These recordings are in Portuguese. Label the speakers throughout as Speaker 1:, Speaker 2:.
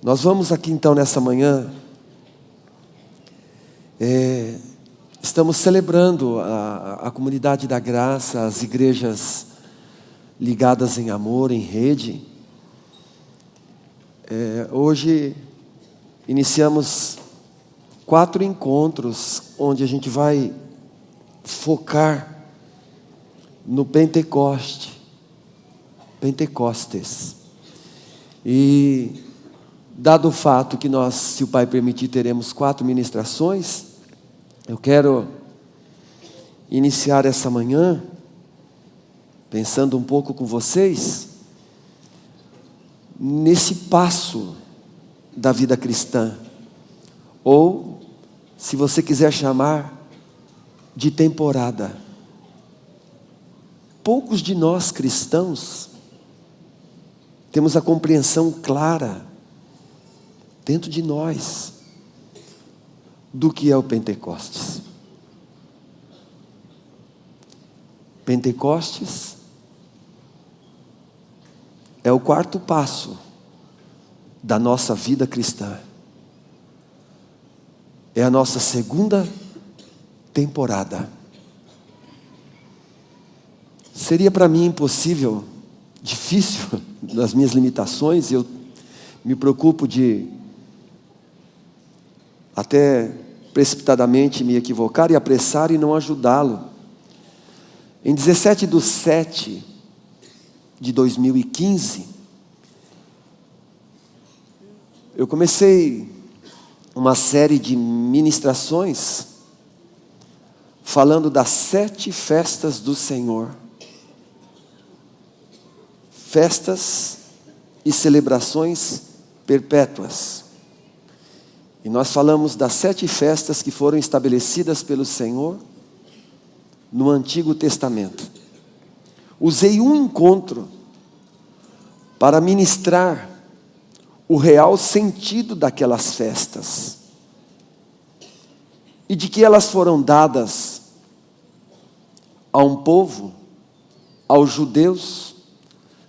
Speaker 1: Nós vamos aqui então nessa manhã, estamos celebrando a comunidade da graça, as igrejas ligadas em amor, em rede. Hoje iniciamos 4 encontros, onde a gente vai focar no Pentecostes. E dado o fato que nós, se o Pai permitir, teremos 4 ministrações, eu quero iniciar essa manhã pensando um pouco com vocês nesse passo da vida cristã, ou, se você quiser chamar, de temporada. Poucos de nós cristãos temos a compreensão clara dentro de nós do que é o Pentecostes. Pentecostes é o 4º passo da nossa vida cristã. É a nossa 2ª temporada. Seria para mim impossível, difícil, nas minhas limitações, eu me preocupo de até precipitadamente me equivocar e apressar e não ajudá-lo. Em 17/7/2015, eu comecei uma série de ministrações falando das 7 festas do Senhor. Festas e celebrações perpétuas. E nós falamos das 7 festas que foram estabelecidas pelo Senhor no Antigo Testamento. Usei um encontro para ministrar o real sentido daquelas festas e de que elas foram dadas a um povo, aos judeus,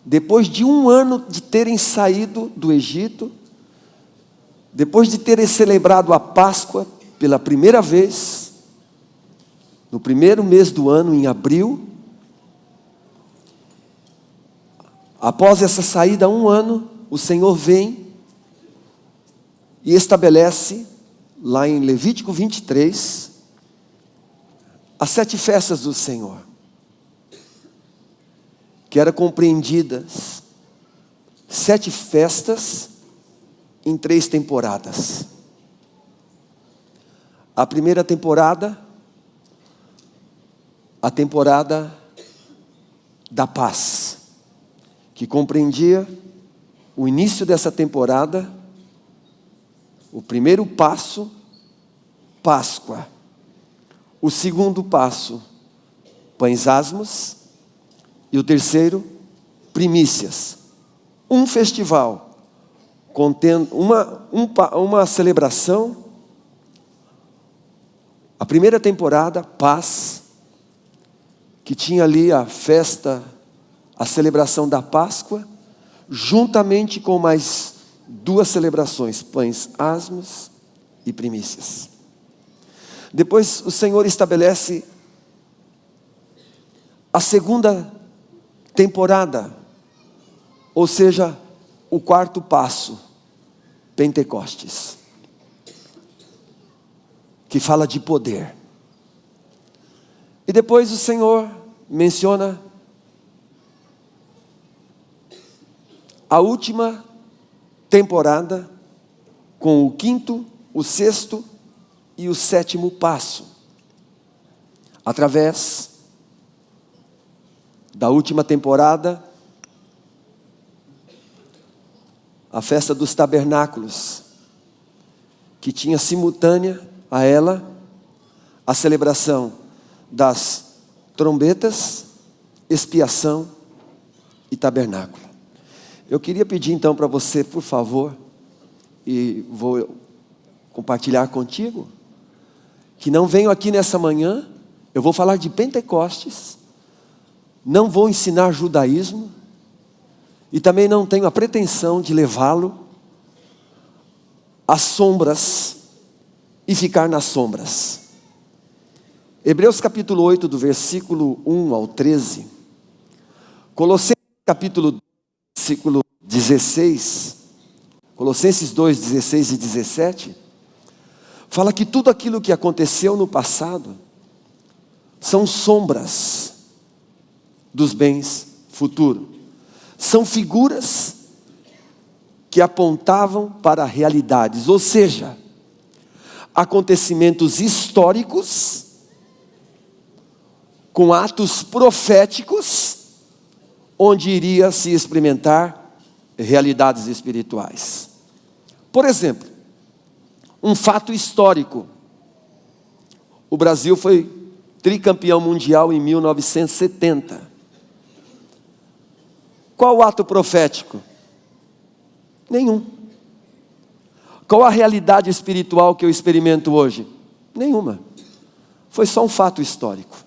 Speaker 1: depois de 1 ano de terem saído do Egito, depois de terem celebrado a Páscoa pela primeira vez, no primeiro mês do ano, em abril. Após essa saída, 1 ano, o Senhor vem e estabelece, lá em Levítico 23, as 7 festas do Senhor, que eram compreendidas 7 festas em 3 temporadas. A primeira temporada, a temporada da paz, que compreendia o início dessa temporada, o primeiro passo, Páscoa. O segundo passo, pães asmos. E o terceiro, primícias. Um festival, contendo uma celebração. A primeira temporada, paz, que tinha ali a festa, a celebração da Páscoa, juntamente com mais 2 celebrações, pães asmos e primícias. Depois o Senhor estabelece a 2ª temporada, ou seja, o 4º passo, Pentecostes, que fala de poder. E depois o Senhor menciona a última temporada, com o 5º, o 6º e o 7º passo, através da última temporada, a festa dos tabernáculos, que tinha simultânea a ela a celebração das trombetas, expiação e tabernáculo. Eu queria pedir então para você, por favor, e vou compartilhar contigo, que não venho aqui nessa manhã, eu vou falar de Pentecostes, não vou ensinar judaísmo, e também não tenho a pretensão de levá-lo as sombras e ficar nas sombras. Hebreus capítulo 8, do versículo 1 ao 13. Colossenses capítulo 2, versículo 16. Colossenses 2, 16 e 17. Fala que tudo aquilo que aconteceu no passado são sombras dos bens futuros. São figuras que apontavam para realidades, ou seja, acontecimentos históricos com atos proféticos, onde iria se experimentar realidades espirituais. Por exemplo, um fato histórico: o Brasil foi tricampeão mundial em 1970. Qual o ato profético? Nenhum. Qual a realidade espiritual que eu experimento hoje? Nenhuma. Foi só um fato histórico.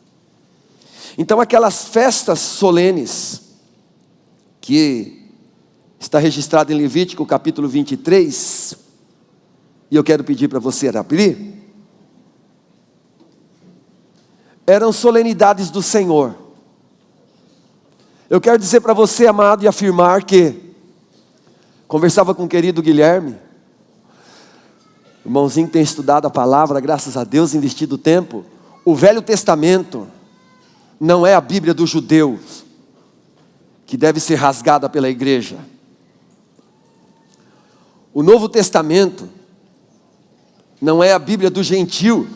Speaker 1: Então aquelas festas solenes, que está registrado em Levítico capítulo 23, e eu quero pedir para você abrir, eram solenidades do Senhor. Eu quero dizer para você, amado, e afirmar que, conversava com o querido Guilherme, irmãozinho que tem estudado a palavra, graças a Deus, investido tempo. O Velho Testamento não é a Bíblia dos judeus, que deve ser rasgada pela igreja. O Novo Testamento não é a Bíblia do gentio,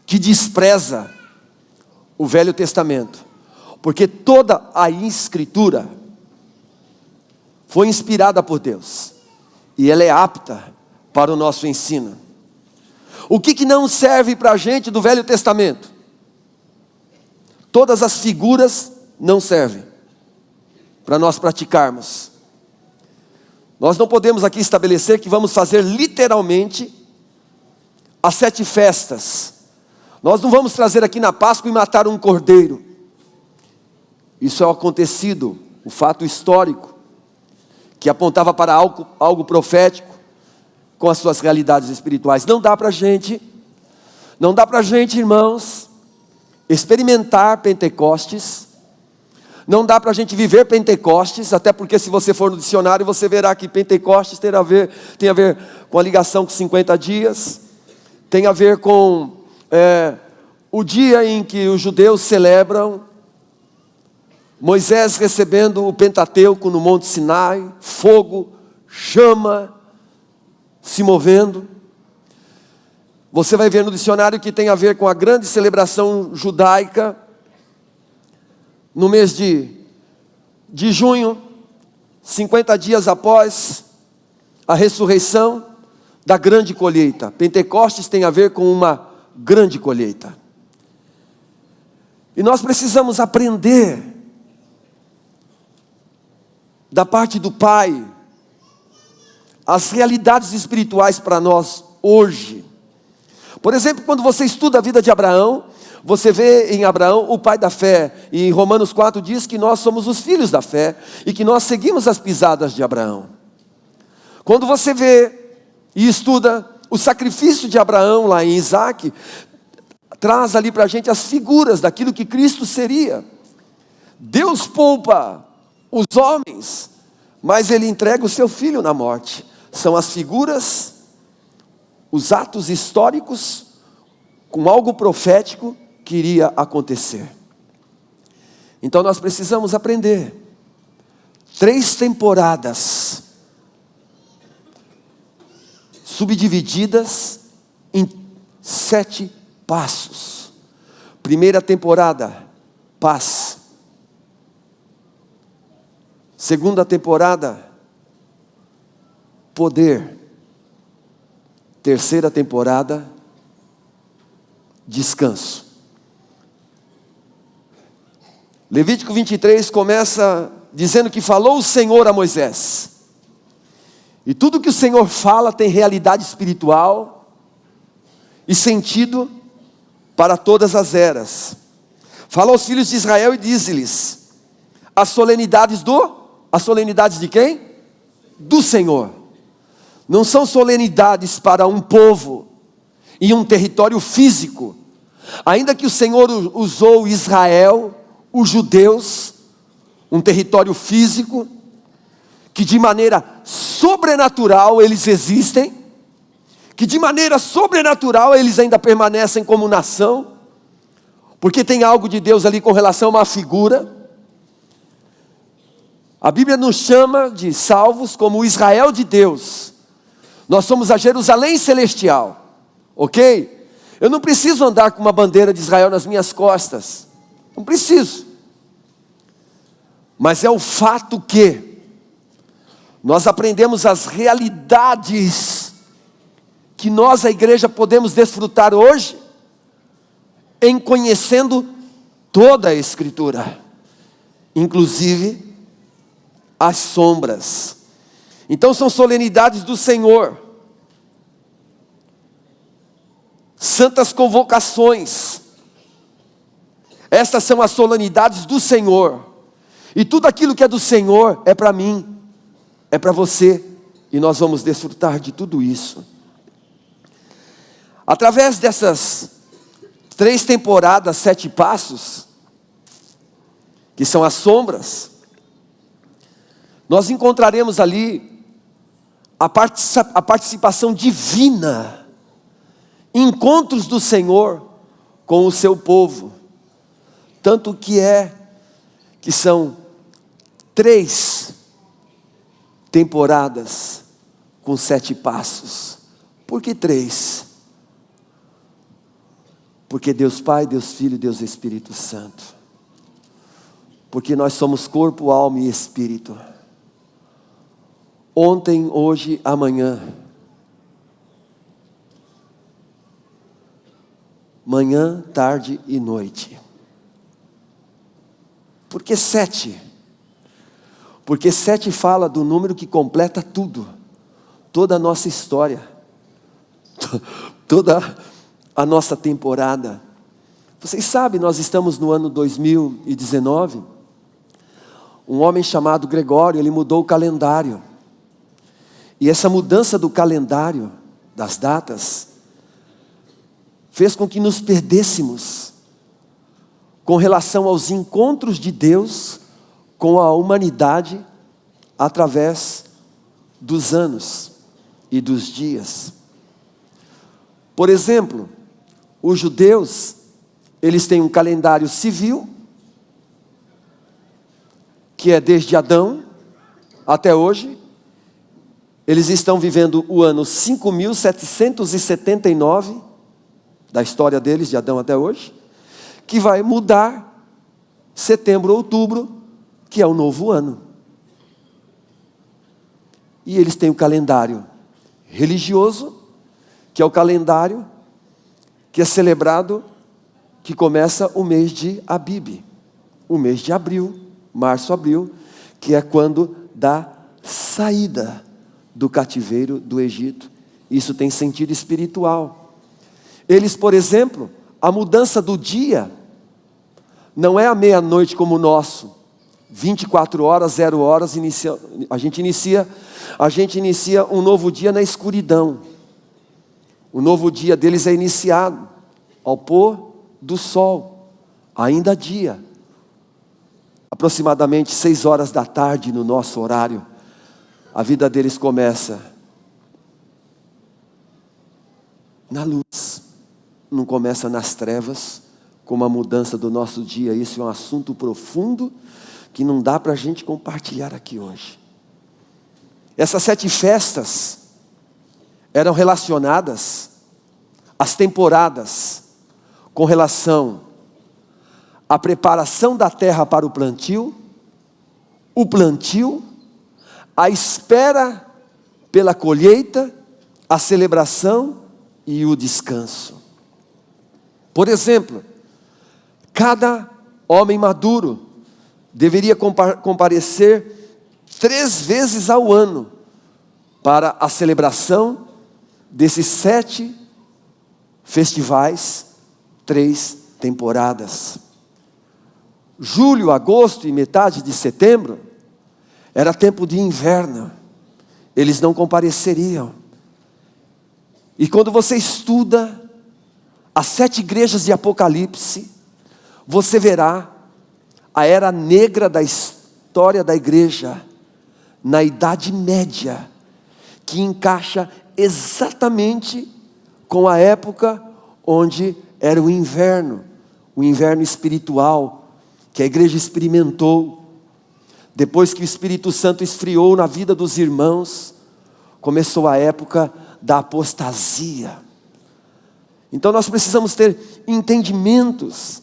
Speaker 1: que despreza o Velho Testamento. Porque toda a Escritura foi inspirada por Deus, e ela é apta para o nosso ensino. O que não serve para a gente do Velho Testamento? Todas as figuras não servem para nós praticarmos. Nós não podemos aqui estabelecer que vamos fazer literalmente as 7 festas. Nós não vamos trazer aqui na Páscoa e matar um cordeiro. Isso é acontecido, o fato histórico, que apontava para algo profético, com as suas realidades espirituais. Não dá para a gente, irmãos, experimentar Pentecostes. Não dá para a gente viver Pentecostes, até porque se você for no dicionário, você verá que Pentecostes tem a ver com a ligação com 50 dias, tem a ver com o dia em que os judeus celebram Moisés recebendo o Pentateuco no Monte Sinai, fogo, chama, se movendo. Você vai ver no dicionário que tem a ver com a grande celebração judaica, no mês de junho, 50 dias após a ressurreição da grande colheita. Pentecostes tem a ver com uma grande colheita. E nós precisamos aprender da parte do Pai as realidades espirituais para nós hoje. Por exemplo, quando você estuda a vida de Abraão, você vê em Abraão o pai da fé, e em Romanos 4 diz que nós somos os filhos da fé, e que nós seguimos as pisadas de Abraão. Quando você vê e estuda o sacrifício de Abraão lá em Isaac, traz ali para a gente as figuras daquilo que Cristo seria. Deus poupa os homens, mas Ele entrega o seu filho na morte. São as figuras, os atos históricos, com algo profético que iria acontecer. Então nós precisamos aprender 3 temporadas, subdivididas em 7 passos. Primeira temporada, paz. Segunda temporada, poder. Terceira temporada, descanso. Levítico 23 começa dizendo que falou o Senhor a Moisés. E tudo que o Senhor fala tem realidade espiritual e sentido para todas as eras. Fala aos filhos de Israel e diz-lhes as solenidades de quem? Do Senhor. não são solenidades para um povo em um território físico. Ainda que o Senhor usou Israel, os judeus, um território físico, que de maneira sobrenatural eles existem, que de maneira sobrenatural eles ainda permanecem como nação, porque tem algo de Deus ali com relação a uma figura. A Bíblia nos chama de salvos como o Israel de Deus. Nós somos a Jerusalém celestial, ok? Eu não preciso andar com uma bandeira de Israel nas minhas costas, não preciso. Mas é o fato que nós aprendemos as realidades que nós, a igreja, podemos desfrutar hoje, em conhecendo toda a Escritura, inclusive as sombras. Então são solenidades do Senhor, santas convocações. Estas são as solenidades do Senhor, e tudo aquilo que é do Senhor é para mim, é para você, e nós vamos desfrutar de tudo isso. Através dessas 3 temporadas, 7 passos, que são as sombras, nós encontraremos ali a participação divina, encontros do Senhor com o seu povo. Tanto que são 3 temporadas com 7 passos. Por que 3? Porque Deus Pai, Deus Filho e Deus Espírito Santo. Porque nós somos corpo, alma e espírito. Ontem, hoje, amanhã. Manhã, tarde e noite. Por que 7? Porque 7 fala do número que completa tudo. Toda a nossa história. Toda a nossa temporada. Vocês sabem, nós estamos no ano 2019. Um homem chamado Gregório, ele mudou o calendário. E essa mudança do calendário, das datas, fez com que nos perdêssemos com relação aos encontros de Deus com a humanidade através dos anos e dos dias. Por exemplo, os judeus, eles têm um calendário civil, que é desde Adão até hoje. Eles estão vivendo o ano 5.779, da história deles, de Adão até hoje, que vai mudar setembro, outubro, que é o novo ano. E eles têm o calendário religioso, que é o calendário que é celebrado, que começa o mês de Abib, o mês de abril, março, abril, que é quando dá saída do cativeiro do Egito. Isso tem sentido espiritual. Eles, por exemplo, a mudança do dia não é à meia-noite como o nosso, 24 horas, 0 horas, a gente inicia um novo dia na escuridão. O novo dia deles é iniciado ao pôr do sol, ainda dia, aproximadamente 6 horas da tarde no nosso horário. A vida deles começa na luz, não começa nas trevas, como a mudança do nosso dia. Isso é um assunto profundo que não dá para a gente compartilhar aqui hoje. Essas 7 festas eram relacionadas às temporadas com relação à preparação da terra para o plantio, a espera pela colheita, a celebração e o descanso. Por exemplo, cada homem maduro deveria comparecer 3 vezes ao ano para a celebração desses 7 festivais, 3 temporadas. Julho, agosto e metade de setembro era tempo de inverno. eles não compareceriam. E quando você estuda as 7 igrejas de Apocalipse, você verá a era negra da história da igreja, na Idade Média, que encaixa exatamente com a época onde era o inverno espiritual, que a igreja experimentou. Depois que o Espírito Santo esfriou na vida dos irmãos, começou a época da apostasia. Então nós precisamos ter entendimentos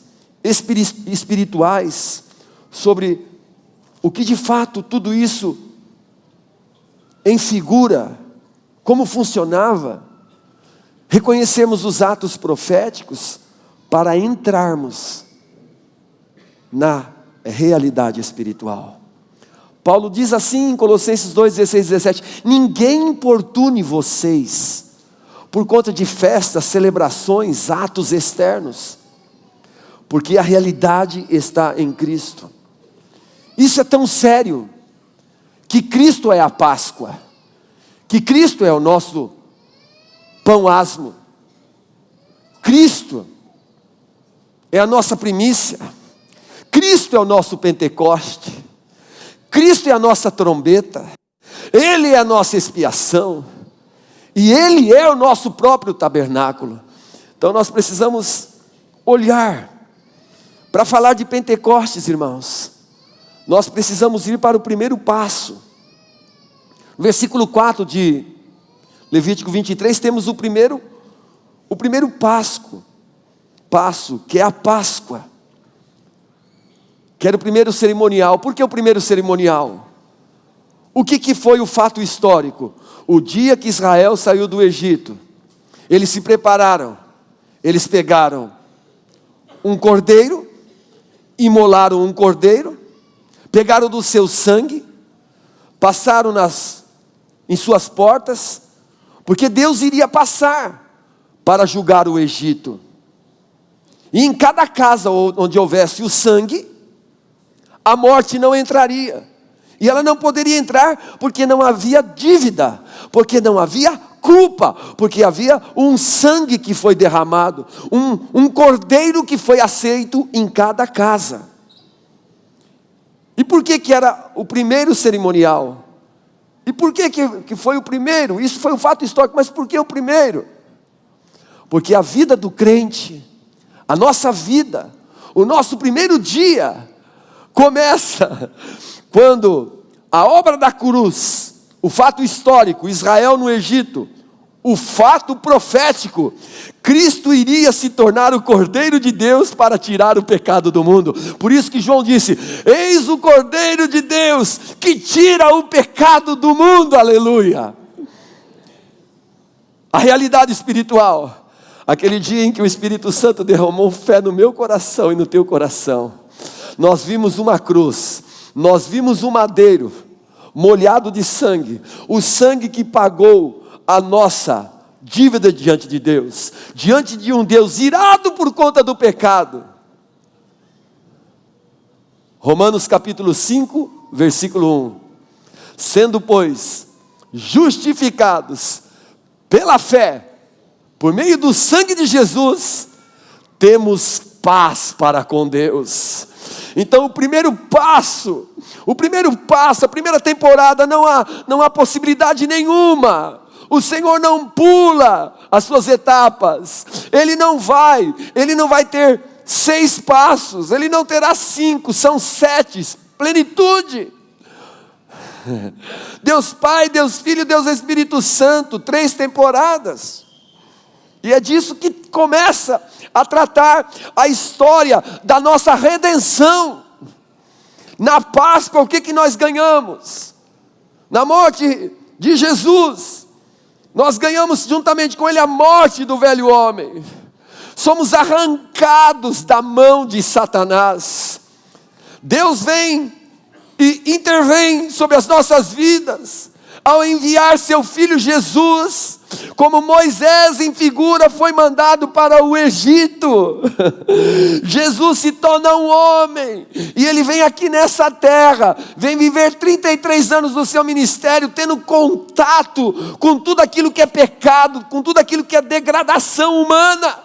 Speaker 1: espirituais sobre o que de fato tudo isso em figura, como funcionava, reconhecermos os atos proféticos para entrarmos na realidade espiritual. Paulo diz assim em Colossenses 2, 16 e 17: ninguém importune vocês por conta de festas, celebrações, atos externos, porque a realidade está em Cristo. Isso é tão sério, que Cristo é a Páscoa, que Cristo é o nosso pão asmo, Cristo é a nossa primícia, Cristo é o nosso Pentecoste, Cristo é a nossa trombeta, Ele é a nossa expiação, e Ele é o nosso próprio tabernáculo. Então nós precisamos olhar, para falar de Pentecostes, irmãos, nós precisamos ir para o primeiro passo. No versículo 4 de Levítico 23, temos o primeiro passo, que é a Páscoa, que era o primeiro cerimonial. Por que o primeiro cerimonial? O que foi o fato histórico? O dia que Israel saiu do Egito, eles se prepararam, eles pegaram um cordeiro, imolaram um cordeiro, pegaram do seu sangue, passaram em suas portas, porque Deus iria passar para julgar o Egito. E em cada casa onde houvesse o sangue, a morte não entraria. E ela não poderia entrar porque não havia dívida, porque não havia culpa, porque havia um sangue que foi derramado, um cordeiro que foi aceito em cada casa. E por que era o primeiro cerimonial? E por que foi o primeiro? Isso foi um fato histórico, mas por que o primeiro? Porque a vida do crente, a nossa vida, o nosso primeiro dia, começa quando a obra da cruz, o fato histórico, Israel no Egito, o fato profético, Cristo iria se tornar o Cordeiro de Deus para tirar o pecado do mundo. Por isso que João disse: eis o Cordeiro de Deus que tira o pecado do mundo, aleluia. A realidade espiritual, aquele dia em que o Espírito Santo derramou fé no meu coração e no teu coração, nós vimos uma cruz, nós vimos um madeiro molhado de sangue, o sangue que pagou a nossa dívida diante de Deus, diante de um Deus irado por conta do pecado. Romanos capítulo 5, versículo 1: sendo, pois, justificados pela fé, por meio do sangue de Jesus, temos paz para com Deus. Então o primeiro passo, a primeira temporada, não há possibilidade nenhuma. O Senhor não pula as suas etapas. Ele não vai ter 6 passos, Ele não terá 5, são 7, plenitude. Deus Pai, Deus Filho, Deus Espírito Santo, 3 temporadas. E é disso que começa a tratar a história da nossa redenção. Na Páscoa, o que nós ganhamos? Na morte de Jesus, nós ganhamos juntamente com Ele a morte do velho homem. Somos arrancados da mão de Satanás. Deus vem e intervém sobre as nossas vidas, ao enviar seu Filho Jesus Como Moisés em figura foi mandado para o Egito, Jesus se torna um homem, e Ele vem aqui nessa terra, vem viver 33 anos do seu ministério, tendo contato com tudo aquilo que é pecado, com tudo aquilo que é degradação humana,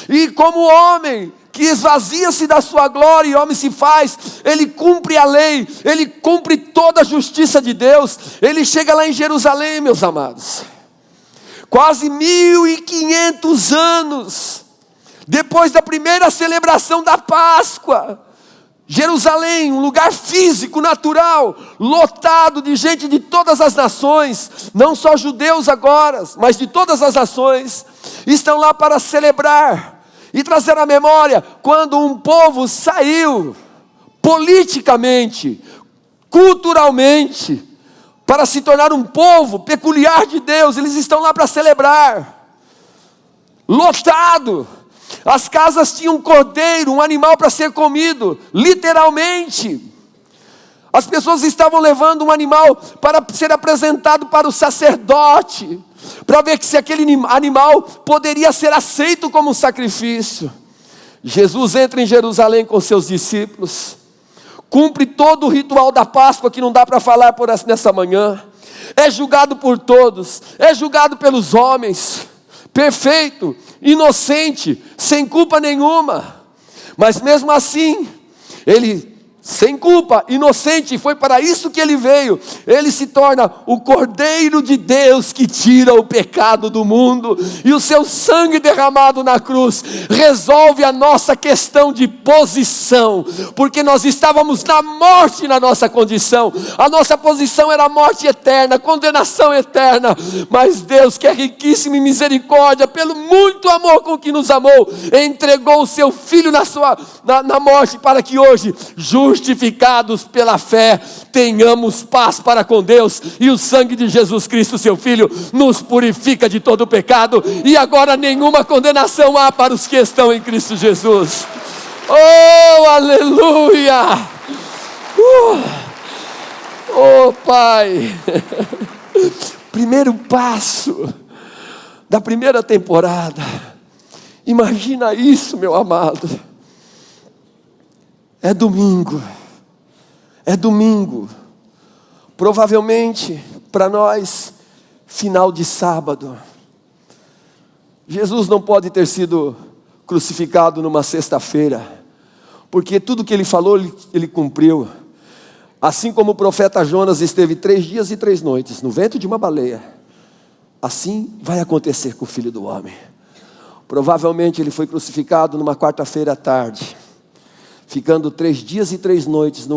Speaker 1: e como homem, que esvazia-se da sua glória e homem se faz, Ele cumpre a lei, Ele cumpre toda a justiça de Deus, Ele chega lá em Jerusalém, meus amados, quase 1500 anos, depois da primeira celebração da Páscoa, Jerusalém, um lugar físico, natural, lotado de gente de todas as nações, não só judeus agora, mas de todas as nações, estão lá para celebrar, e trazer à memória, quando um povo saiu, politicamente, culturalmente, para se tornar um povo peculiar de Deus, eles estão lá para celebrar, lotado, as casas tinham um cordeiro, um animal para ser comido, literalmente, as pessoas estavam levando um animal para ser apresentado para o sacerdote, para ver se aquele animal poderia ser aceito como um sacrifício. Jesus entra em Jerusalém com seus discípulos, cumpre todo o ritual da Páscoa, que não dá para falar nessa manhã, é julgado por todos, é julgado pelos homens, perfeito, inocente, sem culpa nenhuma, mas mesmo assim, Ele, sem culpa, inocente, foi para isso que Ele veio, Ele se torna o Cordeiro de Deus que tira o pecado do mundo, e o seu sangue derramado na cruz, resolve a nossa questão de posição, porque nós estávamos na morte na nossa condição, a nossa posição era morte eterna, condenação eterna, mas Deus, que é riquíssimo em misericórdia, pelo muito amor com que nos amou, entregou o seu Filho na morte, para que hoje, justificados pela fé, tenhamos paz para com Deus, e o sangue de Jesus Cristo, seu Filho, nos purifica de todo o pecado, e agora nenhuma condenação há para os que estão em Cristo Jesus. Oh, aleluia! Oh, Pai! Primeiro passo da primeira temporada, imagina isso, meu amado. É domingo, provavelmente para nós, final de sábado. Jesus não pode ter sido crucificado numa sexta-feira, porque tudo que Ele falou, Ele cumpriu. Assim como o profeta Jonas esteve 3 dias e 3 noites no ventre de uma baleia, assim vai acontecer com o Filho do Homem. Provavelmente Ele foi crucificado numa quarta-feira à tarde, ficando 3 dias e 3 noites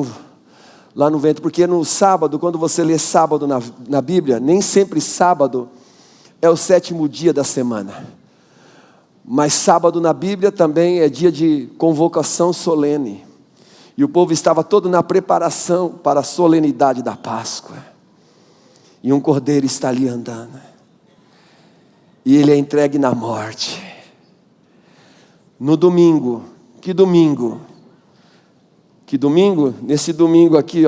Speaker 1: lá no ventre, porque no sábado, quando você lê sábado na Bíblia, nem sempre sábado é o 7º dia da semana, mas sábado na Bíblia também é dia de convocação solene, e o povo estava todo na preparação para a solenidade da Páscoa, e um cordeiro está ali andando, e ele é entregue na morte, no domingo. Que domingo? Nesse domingo aqui,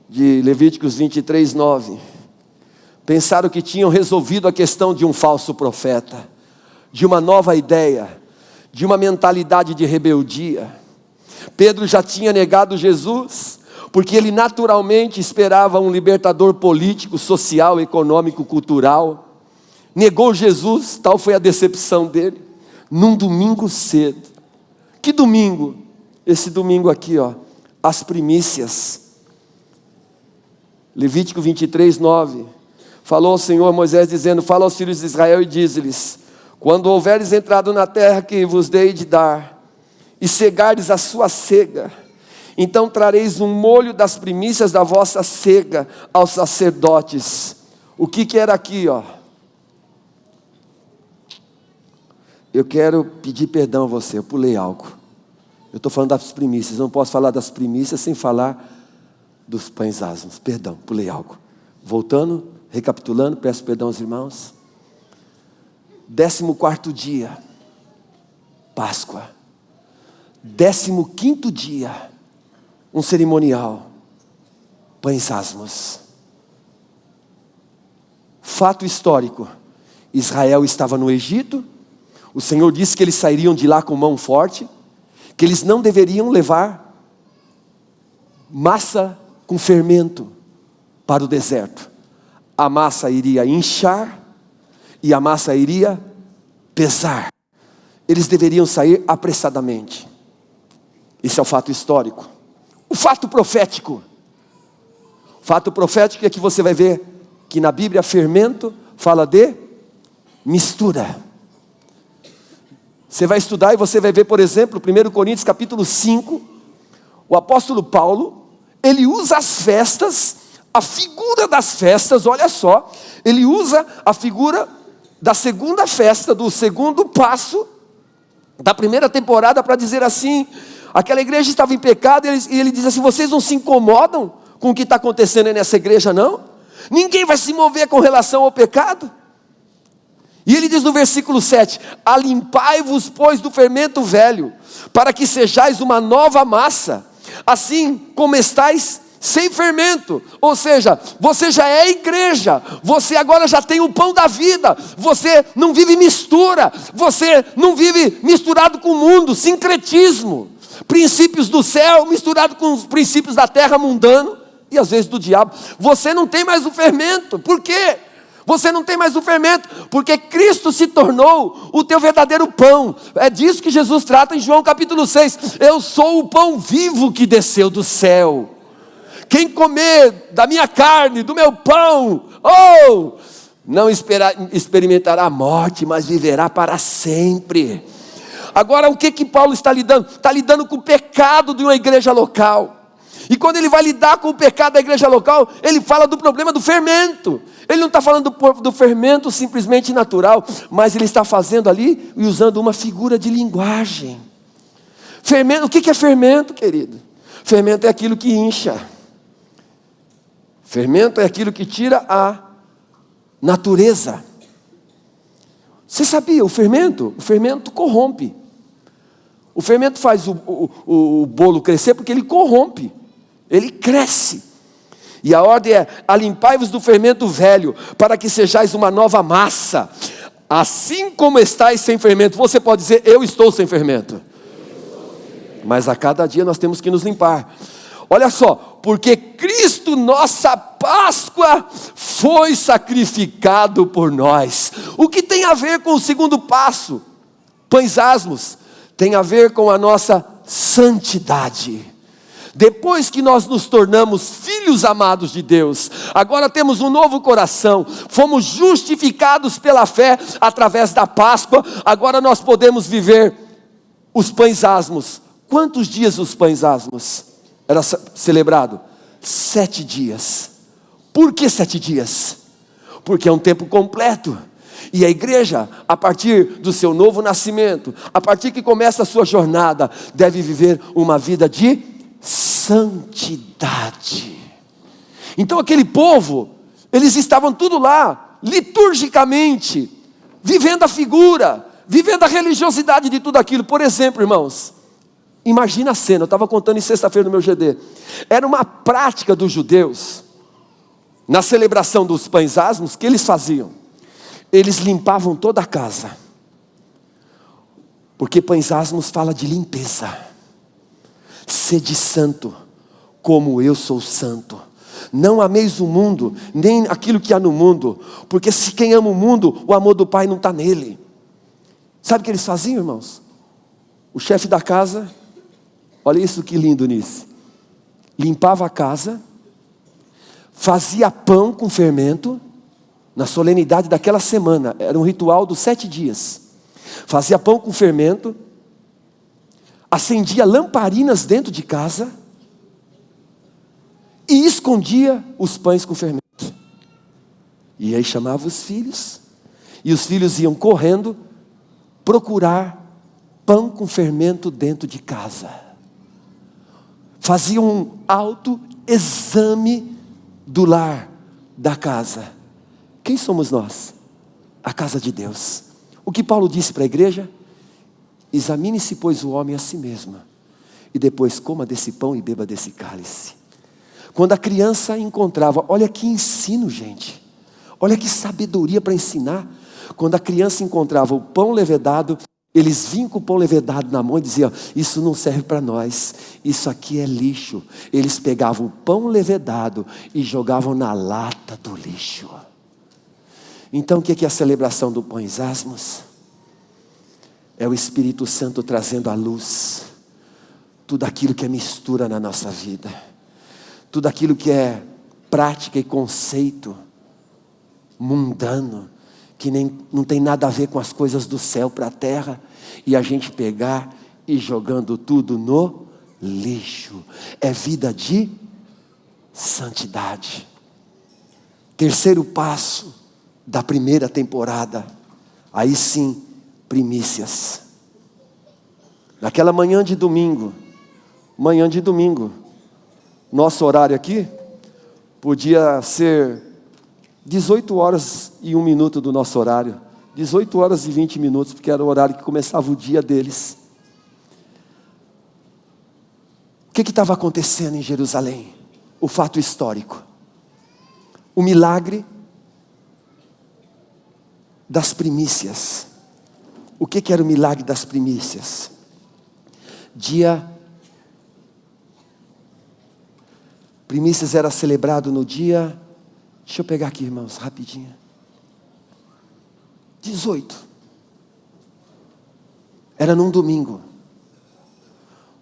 Speaker 1: de Levíticos 23, 9, pensaram que tinham resolvido a questão de um falso profeta, de uma nova ideia, de uma mentalidade de rebeldia. Pedro já tinha negado Jesus, porque ele naturalmente esperava um libertador político, social, econômico, cultural. Negou Jesus, tal foi a decepção dele, num domingo cedo. Que domingo? Esse domingo aqui, as primícias. Levítico 23, 9. Falou o Senhor a Moisés dizendo: fala aos filhos de Israel e diz-lhes: quando houveres entrado na terra que vos dei de dar, e cegardes a sua cega, então trareis um molho das primícias da vossa cega aos sacerdotes. O que era aqui, Eu quero pedir perdão a você, eu pulei algo. Eu estou falando das primícias, não posso falar das primícias sem falar dos pães asmos. Perdão, pulei algo. Voltando, recapitulando, peço perdão aos irmãos. 14º dia, Páscoa. 15º dia, um cerimonial, pães asmos. fato histórico. Israel estava no Egito, o Senhor disse que eles sairiam de lá com mão forte, que eles não deveriam levar massa com fermento para o deserto. A massa iria inchar e a massa iria pesar. Eles deveriam sair apressadamente. Esse é o fato histórico. O fato profético. O fato profético é que você vai ver que na Bíblia fermento fala de mistura. Você vai estudar e você vai ver, por exemplo, 1 Coríntios capítulo 5, o apóstolo Paulo, ele usa as festas, a figura das festas, olha só, ele usa a figura da segunda festa, do segundo passo, da primeira temporada, para dizer assim, aquela igreja estava em pecado, e ele diz assim, vocês não se incomodam com o que está acontecendo nessa igreja não? Ninguém vai se mover com relação ao pecado? E ele diz no versículo 7, alimpai-vos pois do fermento velho, para que sejais uma nova massa, assim como estáis sem fermento. Ou seja, você já é igreja, você agora já tem o pão da vida, você não vive mistura, você não vive misturado com o mundo, sincretismo, princípios do céu misturado com os princípios da terra mundano, e às vezes do diabo. Você não tem mais o fermento. Por quê? Você não tem mais o fermento, porque Cristo se tornou o teu verdadeiro pão. É disso que Jesus trata em João capítulo 6. Eu sou o pão vivo que desceu do céu. Quem comer da minha carne, do meu pão, não experimentará a morte, mas viverá para sempre. Agora o que Paulo está lidando? Está lidando com o pecado de uma igreja local. E quando ele vai lidar com o pecado da igreja local, ele fala do problema do fermento. Ele não está falando do fermento simplesmente natural, mas ele está fazendo ali e usando uma figura de linguagem. Fermento, o que é fermento, querido? Fermento é aquilo que incha. Fermento é aquilo que tira a natureza. Você sabia, o fermento corrompe. O fermento faz o bolo crescer porque ele corrompe. Ele cresce. E a ordem é, alimpai-vos do fermento velho, para que sejais uma nova massa, assim como estáis sem fermento. Você pode dizer, eu estou sem fermento. Mas a cada dia nós temos que nos limpar. Olha só, porque Cristo, nossa Páscoa, foi sacrificado por nós. O que tem a ver com o segundo passo? Pães asmos, tem a ver com a nossa santidade. Depois que nós nos tornamos filhos amados de Deus, agora temos um novo coração, fomos justificados pela fé através da Páscoa, agora nós podemos viver os pães asmos. Quantos dias os pães asmos era celebrado? 7 dias. Por que 7 dias? Porque é um tempo completo. E a igreja, a partir do seu novo nascimento, a partir que começa a sua jornada, deve viver uma vida de santidade. Então aquele povo, eles estavam tudo lá, liturgicamente, vivendo a figura, vivendo a religiosidade de tudo aquilo. Por exemplo, irmãos, imagina a cena, eu estava contando em sexta-feira no meu GD, era uma prática dos judeus, na celebração dos pães asmos, que eles faziam? Eles limpavam toda a casa, porque pães asmos fala de limpeza. Sede santo, como eu sou santo. Não ameis o mundo, nem aquilo que há no mundo, porque se quem ama o mundo, o amor do Pai não está nele. Sabe o que eles faziam, irmãos? O chefe da casa, olha isso que lindo nisso, limpava a casa, fazia pão com fermento, na solenidade daquela semana, era um ritual dos 7 dias, fazia pão com fermento, acendia lamparinas dentro de casa e escondia os pães com fermento. E aí chamava os filhos, e os filhos iam correndo procurar pão com fermento dentro de casa. Faziam um autoexame do lar, da casa. Quem somos nós? A casa de Deus. O que Paulo disse para a igreja? Examine-se, pois, o homem a si mesmo, e depois coma desse pão e beba desse cálice. Quando a criança encontrava, olha que ensino, gente, Olha que sabedoria para ensinar. Quando a criança encontrava o pão levedado, eles vinham com o pão levedado na mão e diziam: isso não serve para nós, isso aqui é lixo. Eles pegavam o pão levedado e jogavam na lata do lixo. Então o que é a celebração do Pães Asmos? É o Espírito Santo trazendo à luz tudo aquilo que é mistura na nossa vida, tudo aquilo que é prática e conceito mundano, que não tem nada a ver com as coisas do céu para a terra, e a gente pegar e jogando tudo no lixo. É vida de santidade. Terceiro passo da primeira temporada, aí sim, primícias. Naquela manhã de domingo, nosso horário aqui podia ser 18 horas e 1 minuto do nosso horário, 18 horas e 20 minutos, porque era o horário que começava o dia deles. O que estava acontecendo em Jerusalém? O fato histórico, o milagre das primícias. O que era o milagre das primícias? Primícias era celebrado no dia, deixa eu pegar aqui, irmãos, rapidinho. 18. Era num domingo.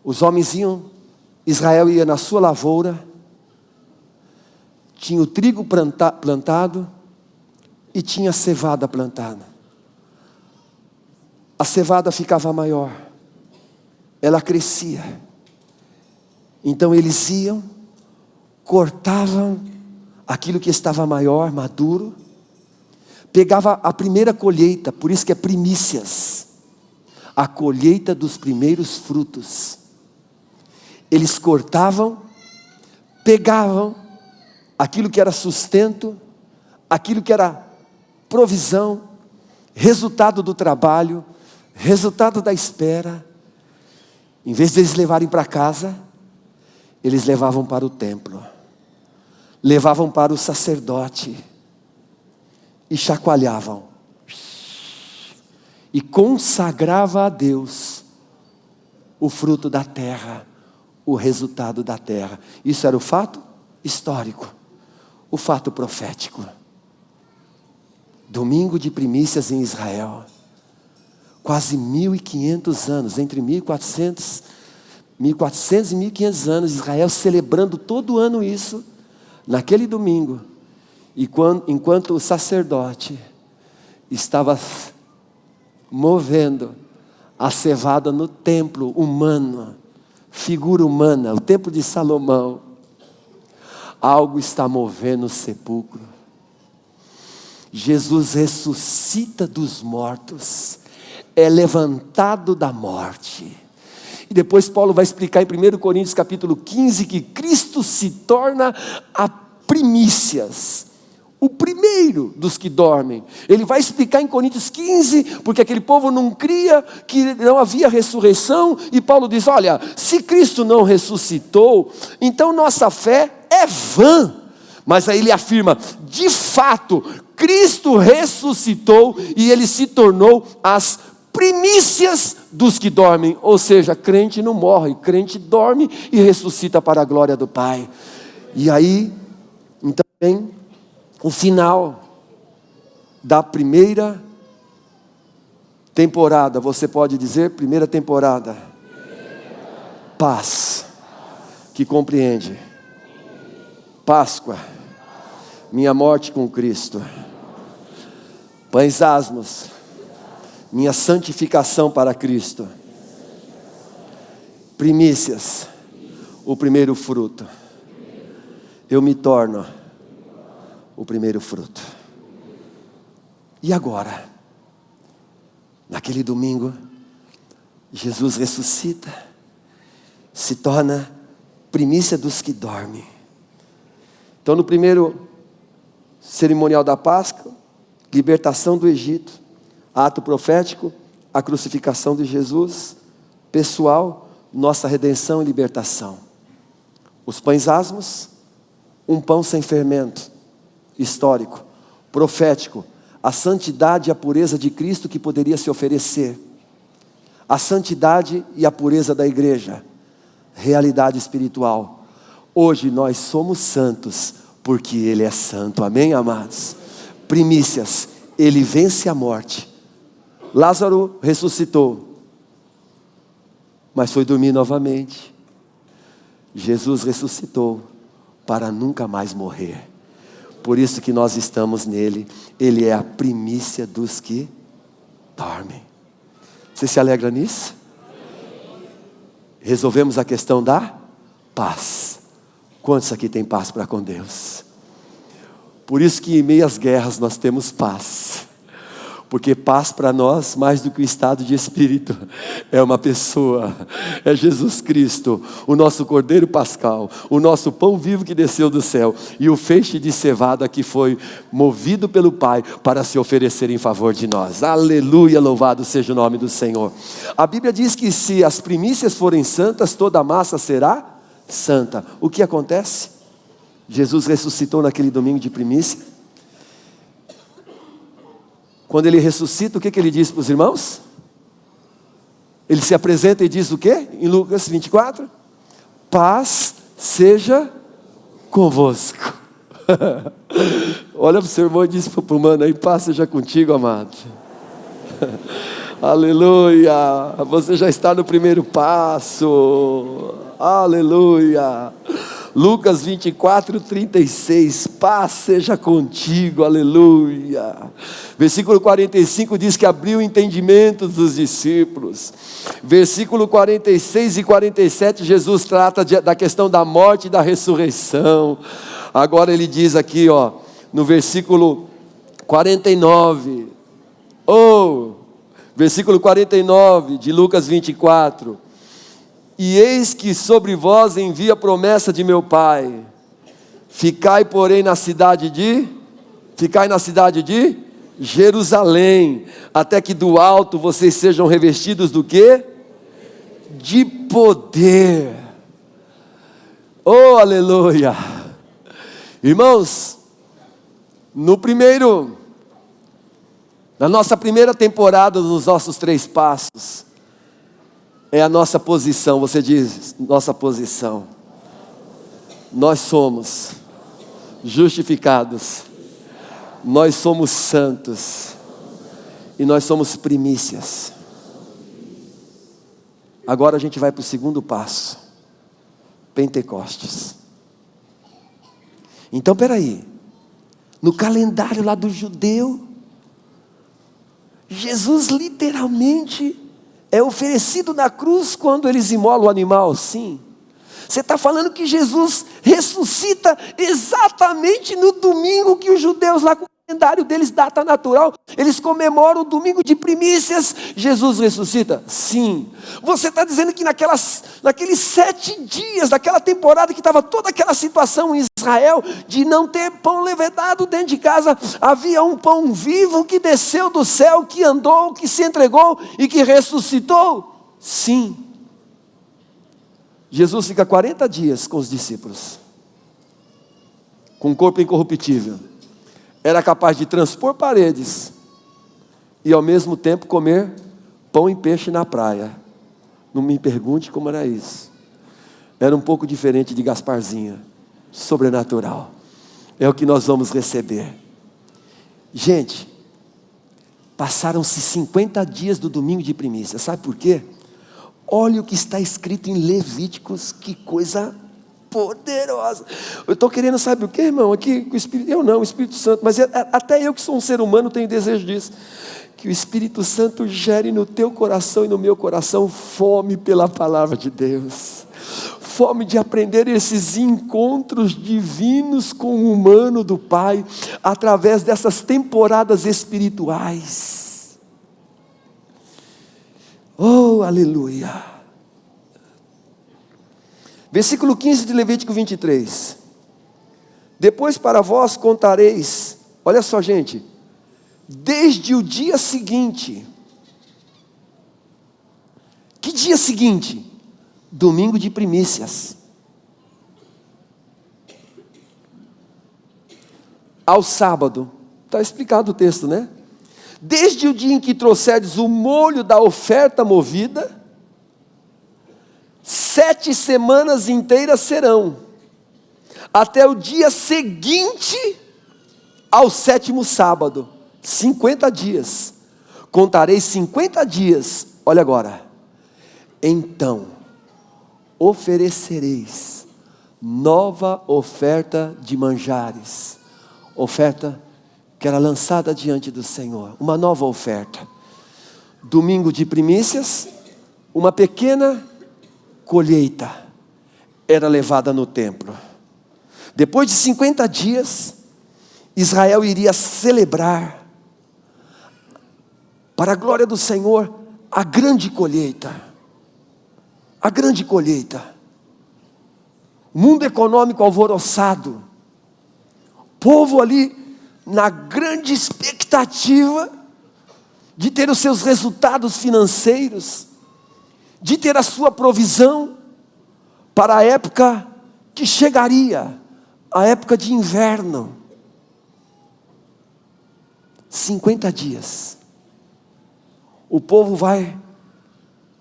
Speaker 1: Os homens Israel ia na sua lavoura, tinha o trigo plantado e tinha a cevada plantada. A cevada ficava maior, ela crescia. Então eles iam, cortavam aquilo que estava maior, maduro, pegava a primeira colheita, por isso que é primícias, a colheita dos primeiros frutos. Eles cortavam, pegavam aquilo que era sustento, aquilo que era provisão, resultado do trabalho, resultado da espera. Em vez de eles levarem para casa, eles levavam para o templo, levavam para o sacerdote e chacoalhavam e consagrava a Deus o fruto da terra, o resultado da terra. Isso era o fato histórico, o fato profético. Domingo de primícias em Israel, quase 1.500 anos, entre 1.400 e 1.500 anos, Israel celebrando todo ano isso, naquele domingo, e enquanto o sacerdote estava movendo a cevada no templo humano, figura humana, o templo de Salomão, algo está movendo o sepulcro. Jesus ressuscita dos mortos, é levantado da morte. E depois Paulo vai explicar em 1 Coríntios capítulo 15 que Cristo se torna a primícias, o primeiro dos que dormem. Ele vai explicar em Coríntios 15, porque aquele povo não cria que não havia ressurreição, e Paulo diz: olha, se Cristo não ressuscitou, então nossa fé é vã. Mas aí ele afirma: de fato, Cristo ressuscitou e ele se tornou as primícias dos que dormem. Ou seja, crente não morre, crente dorme e ressuscita para a glória do Pai. E aí, então vem o final da primeira temporada. Você pode dizer, primeira temporada. Paz, que compreende. Páscoa, minha morte com Cristo. Pães asmos, minha santificação para Cristo. Primícias, o primeiro fruto. Eu me torno o primeiro fruto. E agora, naquele domingo, Jesus ressuscita, se torna primícia dos que dormem. Então, no primeiro cerimonial da Páscoa, libertação do Egito, ato profético, a crucificação de Jesus, pessoal, nossa redenção e libertação. Os pães asmos, um pão sem fermento, histórico, profético, a santidade e a pureza de Cristo que poderia se oferecer, a santidade e a pureza da igreja, realidade espiritual. Hoje nós somos santos, porque Ele é santo, amém, amados? Primícias, Ele vence a morte. Lázaro ressuscitou, mas foi dormir novamente. Jesus ressuscitou para nunca mais morrer. Por isso que nós estamos nele. Ele é a primícia dos que dormem. Você se alegra nisso? Resolvemos a questão da paz. Quantos aqui têm paz para com Deus? Por isso que em meio às guerras nós temos paz. Porque paz para nós, mais do que o estado de espírito, é uma pessoa, é Jesus Cristo, o nosso Cordeiro Pascal, o nosso pão vivo que desceu do céu, e o feixe de cevada que foi movido pelo Pai para se oferecer em favor de nós. Aleluia, louvado seja o nome do Senhor. A Bíblia diz que se as primícias forem santas, toda a massa será santa. O que acontece? Jesus ressuscitou naquele domingo de primícia. Quando Ele ressuscita, o que Ele diz para os irmãos? Ele se apresenta e diz o quê? Em Lucas 24: paz seja convosco. Olha para o seu irmão e diz para o mano aí: paz seja contigo, amado. Aleluia, você já está no primeiro passo. Aleluia. Lucas 24, 36, paz seja contigo, aleluia. Versículo 45 diz que abriu o entendimento dos discípulos. Versículo 46 e 47, Jesus trata da questão da morte e da ressurreição. Agora ele diz aqui, no versículo 49, versículo 49 de Lucas 24. E eis que sobre vós envia a promessa de meu Pai. Ficai, porém, na cidade de Jerusalém, até que do alto vocês sejam revestidos do quê? De poder. Oh, aleluia. Irmãos, na nossa primeira temporada dos nossos 3 passos, é a nossa posição. Você diz, nossa posição. Nós somos justificados, nós somos santos, e nós somos primícias. Agora a gente vai para o segundo passo, Pentecostes. Então peraí, no calendário lá do judeu, Jesus literalmente é oferecido na cruz quando eles imolam o animal, sim. Você está falando que Jesus ressuscita exatamente no domingo que os judeus lá com o calendário deles, data natural, eles comemoram o domingo de primícias. Jesus ressuscita? Sim. Você está dizendo que naqueles 7 dias, daquela temporada que estava toda aquela situação em Israel, de não ter pão levedado dentro de casa, havia um pão vivo que desceu do céu, que andou, que se entregou e que ressuscitou? Sim. Jesus fica 40 dias com os discípulos, com um corpo incorruptível. Era capaz de transpor paredes e ao mesmo tempo comer pão e peixe na praia. Não me pergunte como era isso. Era um pouco diferente de Gasparzinha. Sobrenatural. É o que nós vamos receber. Gente, passaram-se 50 dias do domingo de primícia. Sabe por quê? Olha o que está escrito em Levíticos, que coisa poderosa. Eu estou querendo, sabe o que, irmão? Aqui, o Espírito Santo, mas até eu que sou um ser humano tenho desejo disso. Que o Espírito Santo gere no teu coração e no meu coração fome pela palavra de Deus. Fome de aprender esses encontros divinos com o humano do Pai, através dessas temporadas espirituais. Oh, aleluia. Versículo 15 de Levítico 23. Depois para vós contareis, olha só, gente, desde o dia seguinte. Que dia seguinte? Domingo de primícias. Ao sábado, está explicado o texto, né? Desde o dia em que trouxerdes o molho da oferta movida, 7 semanas inteiras serão, até o dia seguinte ao 7º sábado, 50 dias. Contarei 50 dias, olha agora. Então oferecereis nova oferta de manjares, oferta que era lançada diante do Senhor, uma nova oferta. Domingo de primícias, uma pequena colheita era levada no templo. Depois de 50 dias, Israel iria celebrar, para a glória do Senhor, a grande colheita. A grande colheita. O mundo econômico alvoroçado. Povo ali na grande expectativa de ter os seus resultados financeiros, de ter a sua provisão para a época que chegaria, a época de inverno. 50 dias. O povo vai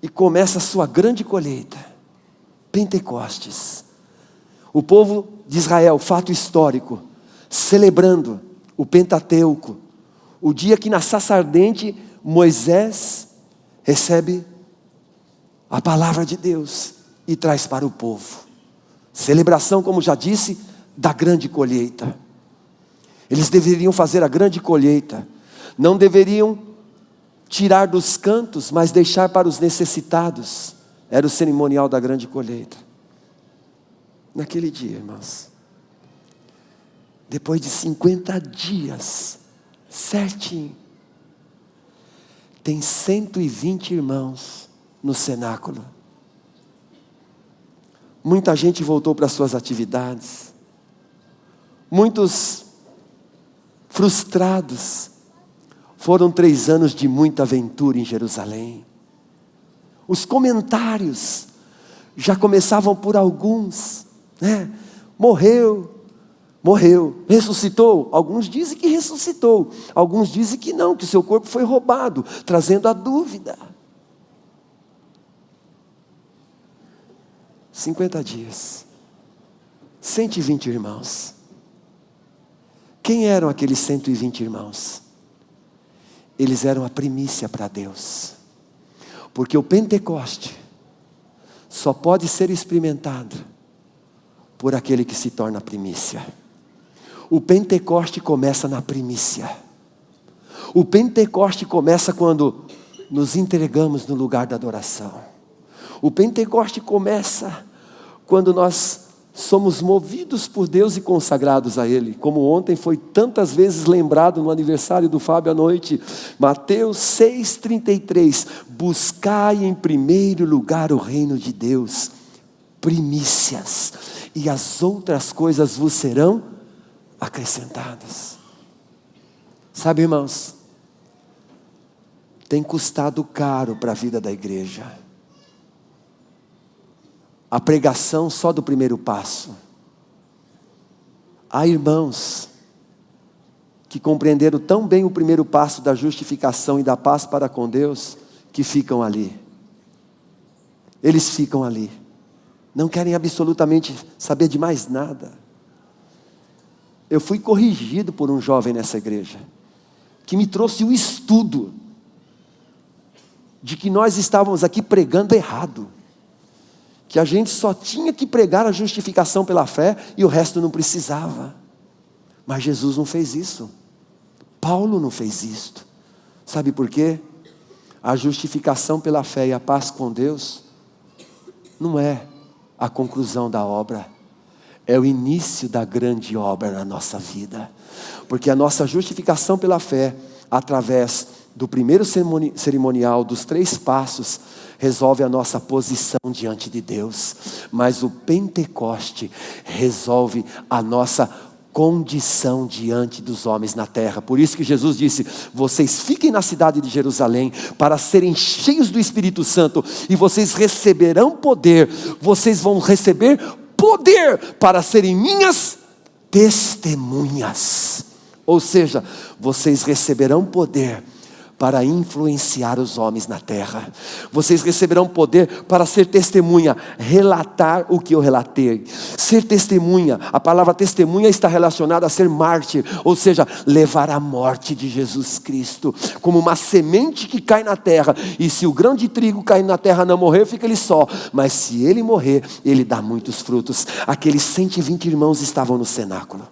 Speaker 1: e começa a sua grande colheita. Pentecostes. O povo de Israel, fato histórico, celebrando o Pentateuco, o dia que na sarça ardente Moisés recebe a palavra de Deus e traz para o povo. Celebração, como já disse, da grande colheita. Eles deveriam fazer a grande colheita. Não deveriam tirar dos cantos, mas deixar para os necessitados. Era o cerimonial da grande colheita. Naquele dia, irmãos, depois de 50 dias, certinho, tem 120 irmãos no cenáculo. Muita gente voltou para suas atividades. Muitos frustrados. Foram 3 anos de muita aventura em Jerusalém. Os comentários já começavam por alguns, né? Morreu, ressuscitou. Alguns dizem que ressuscitou, alguns dizem que não, que seu corpo foi roubado, trazendo a dúvida. 50 dias, 120 irmãos. Quem eram aqueles 120 irmãos? Eles eram a primícia para Deus. Porque o Pentecoste só pode ser experimentado por aquele que se torna primícia. O Pentecoste começa na primícia. O Pentecoste começa quando nos entregamos no lugar da adoração. O Pentecoste começa quando nós somos movidos por Deus e consagrados a Ele. Como ontem foi tantas vezes lembrado no aniversário do Fábio à noite. Mateus 6,33. Buscai em primeiro lugar o reino de Deus. Primícias. E as outras coisas vos serão acrescentadas. Sabe, irmãos, tem custado caro para a vida da igreja. A pregação só do primeiro passo. Há irmãos que compreenderam tão bem o primeiro passo da justificação e da paz para com Deus, que ficam ali. Eles ficam ali. Não querem absolutamente saber de mais nada. Eu fui corrigido por um jovem nessa igreja, que me trouxe o estudo de que nós estávamos aqui pregando errado. Que a gente só tinha que pregar a justificação pela fé e o resto não precisava. Mas Jesus não fez isso. Paulo não fez isso. Sabe por quê? A justificação pela fé e a paz com Deus não é a conclusão da obra. É o início da grande obra na nossa vida. Porque a nossa justificação pela fé, através do primeiro cerimonial, dos 3 passos, resolve a nossa posição diante de Deus. Mas o Pentecoste resolve a nossa condição diante dos homens na terra. Por isso que Jesus disse: vocês fiquem na cidade de Jerusalém para serem cheios do Espírito Santo, e vocês receberão poder. Vocês vão receber poder para serem minhas testemunhas. Ou seja, vocês receberão poder para influenciar os homens na terra. Vocês receberão poder para ser testemunha, relatar o que eu relatei. Ser testemunha, a palavra testemunha está relacionada a ser mártir, ou seja, levar a morte de Jesus Cristo, como uma semente que cai na terra, e se o grão de trigo cair na terra não morrer, fica ele só, mas se ele morrer, ele dá muitos frutos. Aqueles 120 irmãos estavam no cenáculo,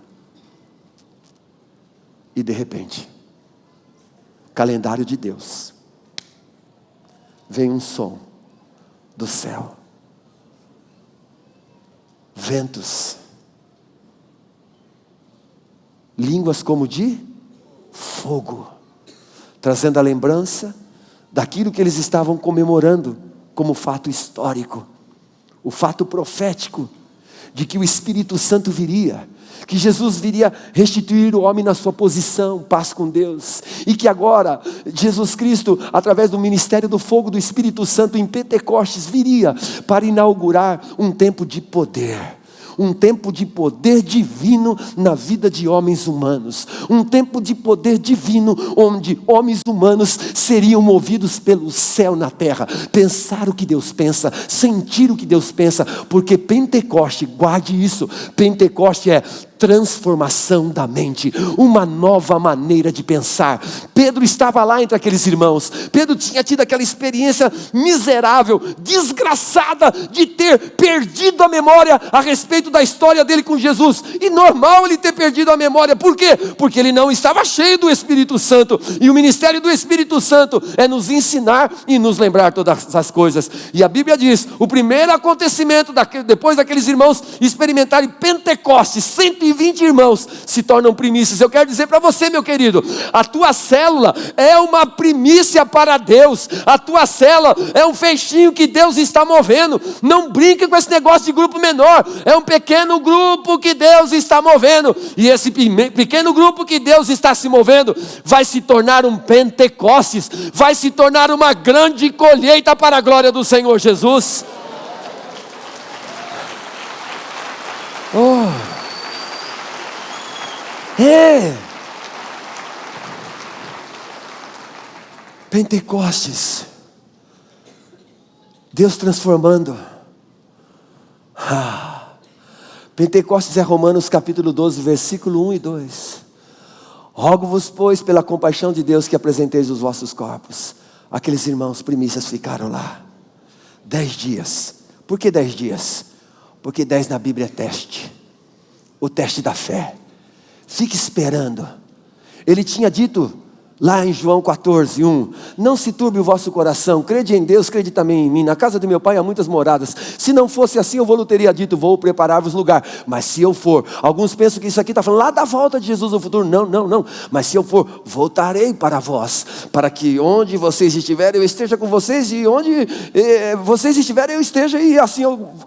Speaker 1: e de repente, calendário de Deus, vem um som do céu, ventos, línguas como de fogo, trazendo a lembrança daquilo que eles estavam comemorando como fato histórico, o fato profético de que o Espírito Santo viria, que Jesus viria restituir o homem na sua posição, paz com Deus, e que agora Jesus Cristo, através do ministério do fogo do Espírito Santo em Pentecostes, viria para inaugurar um tempo de poder. Um tempo de poder divino na vida de homens humanos. Um tempo de poder divino onde homens humanos seriam movidos pelo céu na terra. Pensar o que Deus pensa, sentir o que Deus pensa, porque Pentecoste, guarde isso, Pentecoste é transformação da mente, uma nova maneira de pensar. Pedro estava lá entre aqueles irmãos. Pedro tinha tido aquela experiência miserável, desgraçada, de ter perdido a memória a respeito da história dele com Jesus. E normal ele ter perdido a memória. Por quê? Porque ele não estava cheio do Espírito Santo. E o ministério do Espírito Santo é nos ensinar e nos lembrar todas as coisas. E a Bíblia diz, o primeiro acontecimento depois daqueles irmãos experimentarem Pentecostes, 120 irmãos se tornam primícias. Eu quero dizer para você, meu querido, a tua célula é uma primícia para Deus. A tua célula é um feixinho que Deus está movendo. Não brinque com esse negócio de grupo menor. É um pequeno grupo que Deus está movendo. E esse pequeno grupo que Deus está se movendo vai se tornar um Pentecostes, vai se tornar uma grande colheita para a glória do Senhor Jesus. Pentecostes, Deus transformando. Pentecostes é Romanos capítulo 12, versículo 1 e 2. Rogo-vos, pois, pela compaixão de Deus, que apresenteis os vossos corpos. Aqueles irmãos primícias ficaram lá 10 dias. Por que 10 dias? Porque 10 na Bíblia é teste, o teste da fé. Fique esperando. Ele tinha dito lá em João 14, 1, não se turbe o vosso coração, crede em Deus, crede também em mim, na casa do meu pai há muitas moradas, se não fosse assim eu vou teria dito, vou preparar-vos lugar, mas se eu for, alguns pensam que isso aqui está falando lá da volta de Jesus no futuro, não, mas se eu for, voltarei para vós, para que onde vocês estiverem eu esteja com vocês, e onde vocês estiverem eu esteja, e assim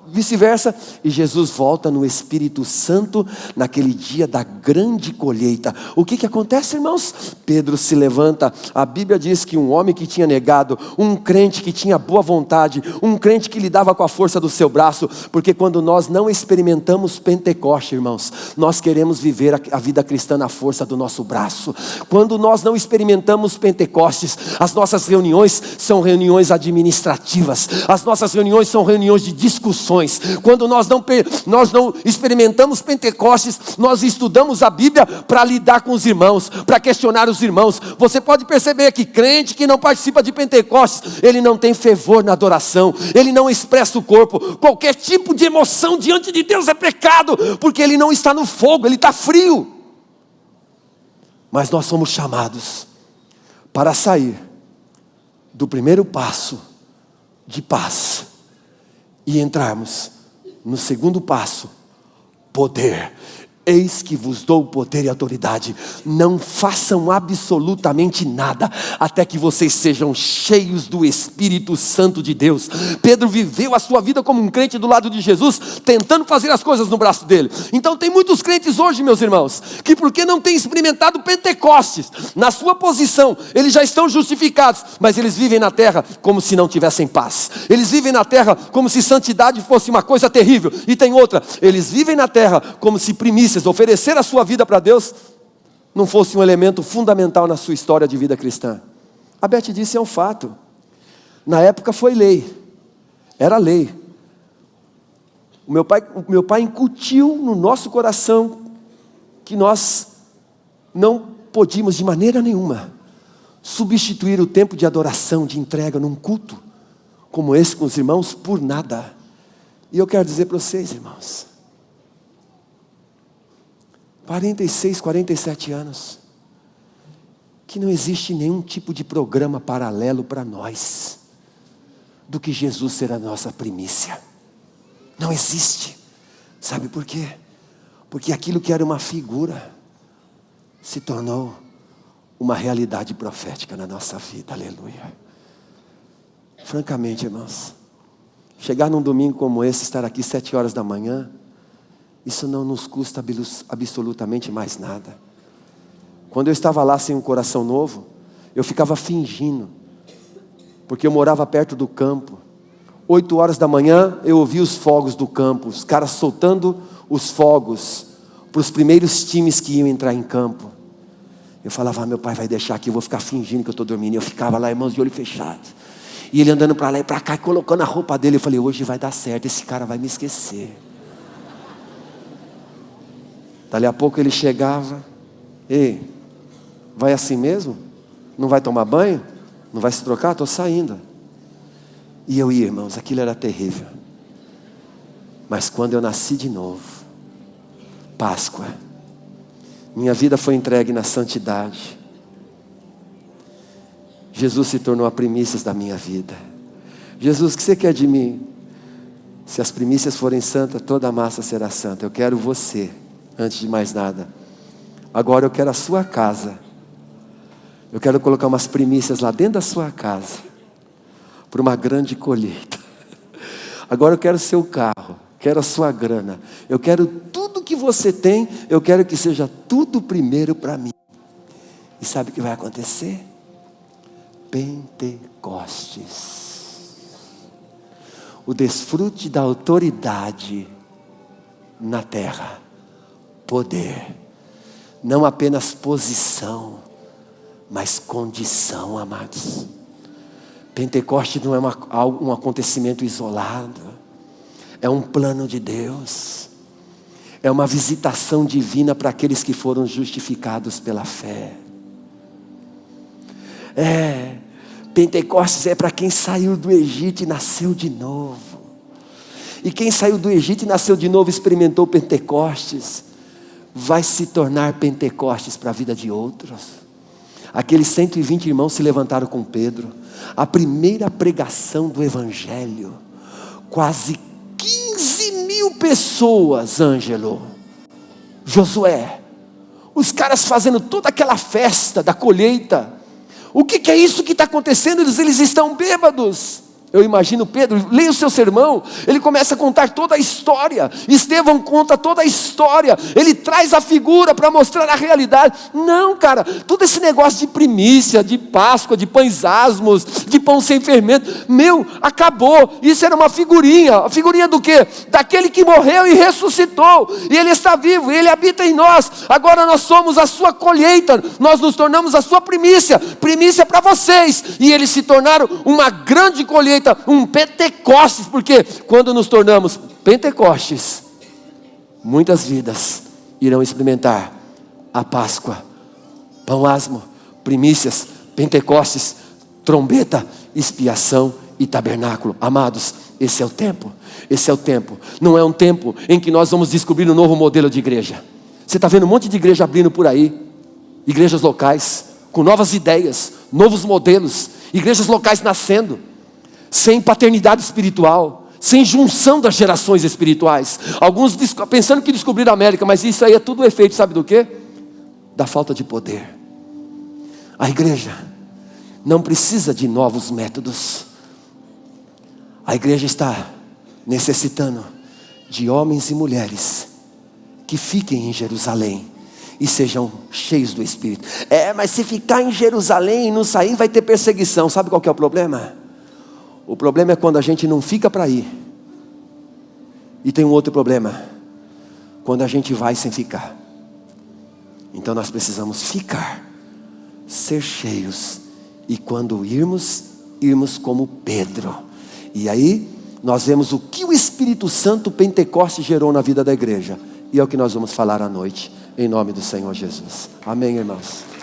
Speaker 1: vice-versa, e Jesus volta no Espírito Santo, naquele dia da grande colheita. O que acontece, irmãos? Pedro se levanta, a Bíblia diz que um homem que tinha negado, um crente que tinha boa vontade, um crente que lidava com a força do seu braço, porque quando nós não experimentamos Pentecoste, irmãos, nós queremos viver a vida cristã na força do nosso braço. Quando nós não experimentamos Pentecostes, as nossas reuniões são reuniões administrativas, as nossas reuniões são reuniões de discussões. Quando nós não experimentamos Pentecostes, nós estudamos a Bíblia para lidar com os irmãos, para questionar os irmãos. Você pode perceber que crente que não participa de Pentecostes, ele não tem fervor na adoração, ele não expressa o corpo. Qualquer tipo de emoção diante de Deus é pecado, porque ele não está no fogo, ele está frio. Mas nós somos chamados para sair do primeiro passo de paz e entrarmos no segundo passo, poder. Eis que vos dou poder e autoridade. Não façam absolutamente nada até que vocês sejam cheios do Espírito Santo de Deus. Pedro viveu a sua vida como um crente do lado de Jesus, tentando fazer as coisas no braço dele. Então tem muitos crentes hoje, meus irmãos, que porque não têm experimentado Pentecostes, na sua posição, eles já estão justificados, mas eles vivem na terra como se não tivessem paz. Eles vivem na terra como se santidade fosse uma coisa terrível. E tem outra, eles vivem na terra como se primícias, oferecer a sua vida para Deus, não fosse um elemento fundamental na sua história de vida cristã. A Beth disse, é um fato. Na época foi lei. Era lei. O meu pai incutiu no nosso coração que nós não podíamos de maneira nenhuma substituir o tempo de adoração, de entrega num culto como esse com os irmãos por nada. E eu quero dizer para vocês, irmãos, 46, 47 anos, que não existe nenhum tipo de programa paralelo para nós do que Jesus ser a nossa primícia. Não existe. Sabe por quê? Porque aquilo que era uma figura se tornou uma realidade profética na nossa vida. Aleluia. Francamente, irmãos, chegar num domingo como esse, estar aqui 7 horas da manhã, isso não nos custa absolutamente mais nada. Quando eu estava lá sem um coração novo, eu ficava fingindo, porque eu morava perto do campo. 8 horas da manhã, eu ouvia os fogos do campo, os caras soltando os fogos para os primeiros times que iam entrar em campo. Eu falava, meu pai vai deixar aqui, eu vou ficar fingindo que eu estou dormindo. Eu ficava lá, irmãos, de olho fechado. E ele andando para lá e para cá, colocando a roupa dele. Eu falei, hoje vai dar certo, esse cara vai me esquecer. Dali a pouco ele chegava, ei, vai assim mesmo? Não vai tomar banho? Não vai se trocar? Estou saindo. E eu ia, irmãos, aquilo era terrível. Mas quando eu nasci de novo, Páscoa, minha vida foi entregue na santidade. Jesus se tornou a primícias da minha vida. Jesus, o que você quer de mim? Se as primícias forem santas, toda a massa será santa. Eu quero você, antes de mais nada. Agora eu quero a sua casa. Eu quero colocar umas primícias lá dentro da sua casa, para uma grande colheita. Agora eu quero o seu carro, quero a sua grana. Eu quero tudo que você tem, eu quero que seja tudo primeiro para mim. E sabe o que vai acontecer? Pentecostes. O desfrute da autoridade na terra. Poder. Não apenas posição, mas condição, amados. Pentecostes não é um acontecimento isolado. É um plano de Deus. É uma visitação divina para aqueles que foram justificados pela fé. Pentecostes é para quem saiu do Egito e nasceu de novo. E quem saiu do Egito e nasceu de novo, experimentou Pentecostes, vai se tornar Pentecostes para a vida de outros. Aqueles 120 irmãos se levantaram com Pedro. A primeira pregação do Evangelho. Quase 15.000 pessoas, Ângelo, Josué. Os caras fazendo toda aquela festa da colheita. O que é isso que está acontecendo? Eles estão bêbados. Eu imagino Pedro, leia o seu sermão, ele começa a contar toda a história. Estevão conta toda a história. Ele traz a figura para mostrar a realidade. Não, cara, todo esse negócio de primícia, de Páscoa, de pães asmos, de pão sem fermento, acabou. Isso era uma figurinha. A figurinha do quê? Daquele que morreu e ressuscitou. E ele está vivo, e ele habita em nós. Agora nós somos a sua colheita. Nós nos tornamos a sua primícia. Primícia para vocês. E eles se tornaram uma grande colheita. Um Pentecostes, porque quando nos tornamos Pentecostes, muitas vidas irão experimentar a Páscoa, pão asmo, primícias, Pentecostes, trombeta, expiação e tabernáculo. Amados, esse é o tempo. Esse é o tempo. Não é um tempo em que nós vamos descobrir um novo modelo de igreja. Você está vendo um monte de igreja abrindo por aí, igrejas locais, com novas ideias, novos modelos, igrejas locais nascendo, sem paternidade espiritual, sem junção das gerações espirituais. Alguns pensando que descobriram a América, mas isso aí é tudo efeito, sabe do quê? Da falta de poder. A igreja não precisa de novos métodos. A igreja está necessitando de homens e mulheres que fiquem em Jerusalém e sejam cheios do Espírito. Mas se ficar em Jerusalém e não sair, vai ter perseguição. Sabe qual que é o problema? O problema é quando a gente não fica para ir. E tem um outro problema: quando a gente vai sem ficar. Então nós precisamos ficar, ser cheios, e quando irmos como Pedro. E aí nós vemos o que o Espírito Santo Pentecoste gerou na vida da igreja. E é o que nós vamos falar à noite, em nome do Senhor Jesus. Amém, irmãos?